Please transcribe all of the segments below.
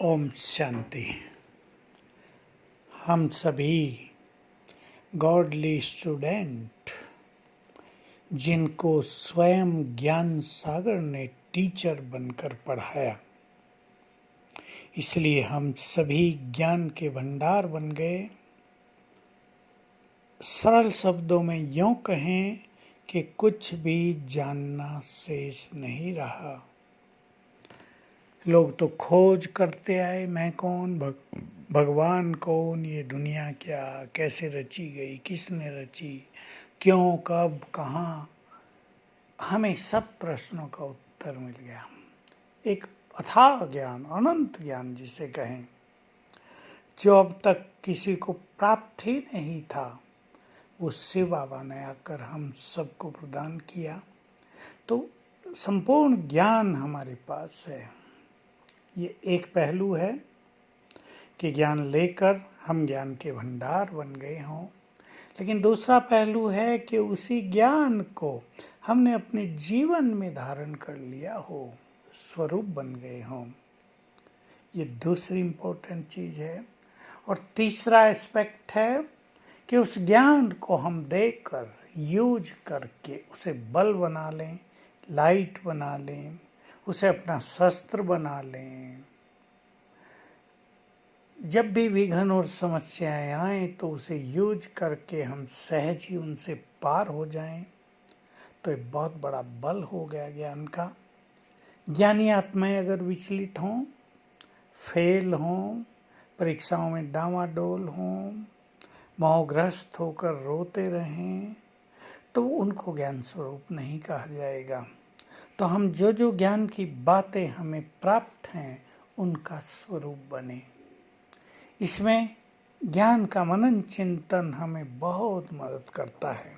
ओम शांति। हम सभी godly student जिनको स्वयं ज्ञान सागर ने टीचर बनकर पढ़ाया, इसलिए हम सभी ज्ञान के भंडार बन गए। सरल शब्दों में यूं कहें कि कुछ भी जानना शेष नहीं रहा। लोग तो खोज करते आए, मैं कौन, भगवान कौन, ये दुनिया क्या, कैसे रची गई, किसने रची, क्यों, कब, कहाँ। हमें सब प्रश्नों का उत्तर मिल गया। एक अथाह ज्ञान, अनंत ज्ञान जिसे कहें, जो अब तक किसी को प्राप्त ही नहीं था, वो शिव बाबा ने आकर हम सबको प्रदान किया। तो संपूर्ण ज्ञान हमारे पास है। ये एक पहलू है कि ज्ञान लेकर हम ज्ञान के भंडार बन गए हों, लेकिन दूसरा पहलू है कि उसी ज्ञान को हमने अपने जीवन में धारण कर लिया हो, स्वरूप बन गए हों। ये दूसरी इम्पोर्टेंट चीज़ है। और तीसरा एस्पेक्ट है कि उस ज्ञान को हम देखकर, यूज करके उसे बल बना लें, लाइट बना लें, उसे अपना शस्त्र बना लें। जब भी विघ्न और समस्याएं आए तो उसे यूज करके हम सहज ही उनसे पार हो जाएं, तो एक बहुत बड़ा बल हो गया ज्ञान का। ज्ञानी आत्माएं अगर विचलित हों, फेल हों, परीक्षाओं में डामाडोल हों, मोहग्रस्त होकर रोते रहें, तो उनको ज्ञान स्वरूप नहीं कहा जाएगा। तो हम जो ज्ञान की बातें हमें प्राप्त हैं, उनका स्वरूप बने। इसमें ज्ञान का मनन चिंतन हमें बहुत मदद करता है।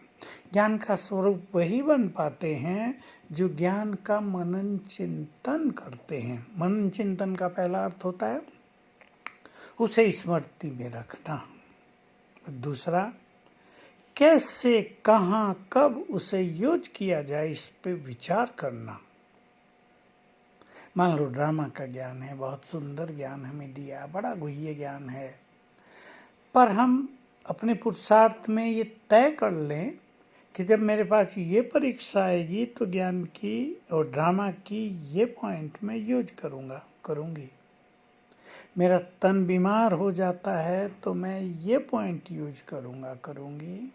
ज्ञान का स्वरूप वही बन पाते हैं जो ज्ञान का मनन चिंतन करते हैं। मनन चिंतन का पहला अर्थ होता है उसे स्मृति में रखना। दूसरा, कैसे, कहाँ, कब उसे यूज किया जाए, इस पे विचार करना। मान लो ड्रामा का ज्ञान है, बहुत सुंदर ज्ञान हमें दिया, बड़ा गुह्य ज्ञान है, पर हम अपने पुरुषार्थ में ये तय कर लें कि जब मेरे पास ये परीक्षा आएगी तो ज्ञान की और ड्रामा की ये पॉइंट मैं यूज करूँगी। मेरा तन बीमार हो जाता है तो मैं ये पॉइंट यूज करूँगी।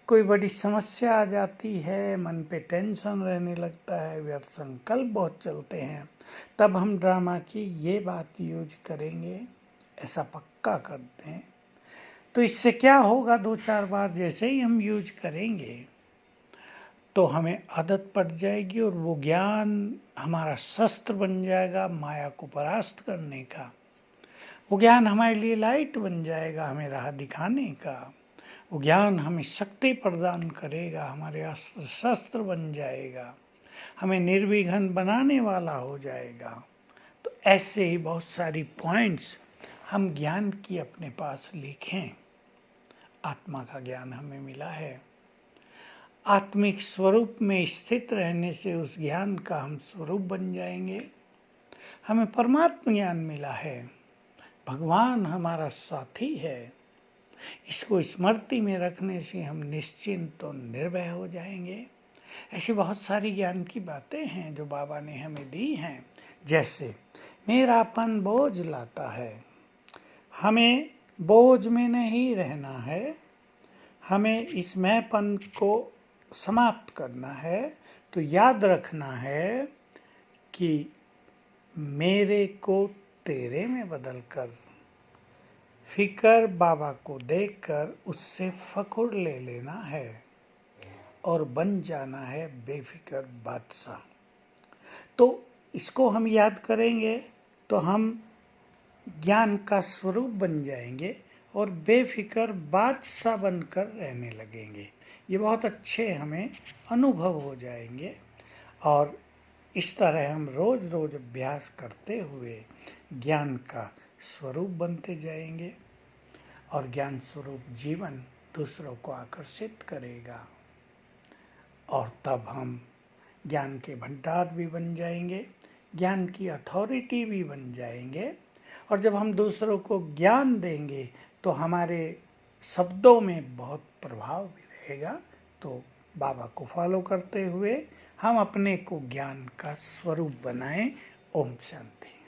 कोई बड़ी समस्या आ जाती है, मन पे टेंशन रहने लगता है, व्यर्थ संकल्प बहुत चलते हैं, तब हम ड्रामा की ये बात यूज करेंगे, ऐसा पक्का करते हैं। तो इससे क्या होगा, 2-4 बार जैसे ही हम यूज करेंगे तो हमें आदत पड़ जाएगी और वो ज्ञान हमारा शस्त्र बन जाएगा माया को परास्त करने का। वो ज्ञान हमारे लिए लाइट बन जाएगा, हमें राह दिखाने का। वो ज्ञान हमें शक्ति प्रदान करेगा, हमारे अस्त्र शस्त्र बन जाएगा, हमें निर्विघ्न बनाने वाला हो जाएगा। तो ऐसे ही बहुत सारी पॉइंट्स हम ज्ञान की अपने पास लिखें। आत्मा का ज्ञान हमें मिला है। आत्मिक स्वरूप में स्थित रहने से उस ज्ञान का हम स्वरूप बन जाएंगे। हमें परमात्मा ज्ञान मिला है, भगवान हमारा साथी है। इसको स्मृति में रखने से हम निश्चिंत और निर्भय हो जाएंगे। ऐसी बहुत सारी ज्ञान की बातें हैं जो बाबा ने हमें दी हैं। जैसे मेरापन बोझ लाता है, हमें बोझ में नहीं रहना है, हमें इस मैंपन को समाप्त करना है। तो याद रखना है कि मेरे को तेरे में बदलकर, फिकर बाबा को देखकर उससे फखुर ले लेना है और बन जाना है बेफिक्र बादशाह। तो इसको हम याद करेंगे तो हम ज्ञान का स्वरूप बन जाएंगे और बेफिक्र बादशाह बनकर रहने लगेंगे। ये बहुत अच्छे हमें अनुभव हो जाएंगे और इस तरह हम रोज रोज अभ्यास करते हुए ज्ञान का स्वरूप बनते जाएंगे और ज्ञान स्वरूप जीवन दूसरों को आकर्षित करेगा। और तब हम ज्ञान के भंडार भी बन जाएंगे, ज्ञान की अथॉरिटी भी बन जाएंगे। और जब हम दूसरों को ज्ञान देंगे तो हमारे शब्दों में बहुत प्रभाव भी रहेगा। तो बाबा को फॉलो करते हुए हम अपने को ज्ञान का स्वरूप बनाएं। ओम शांति।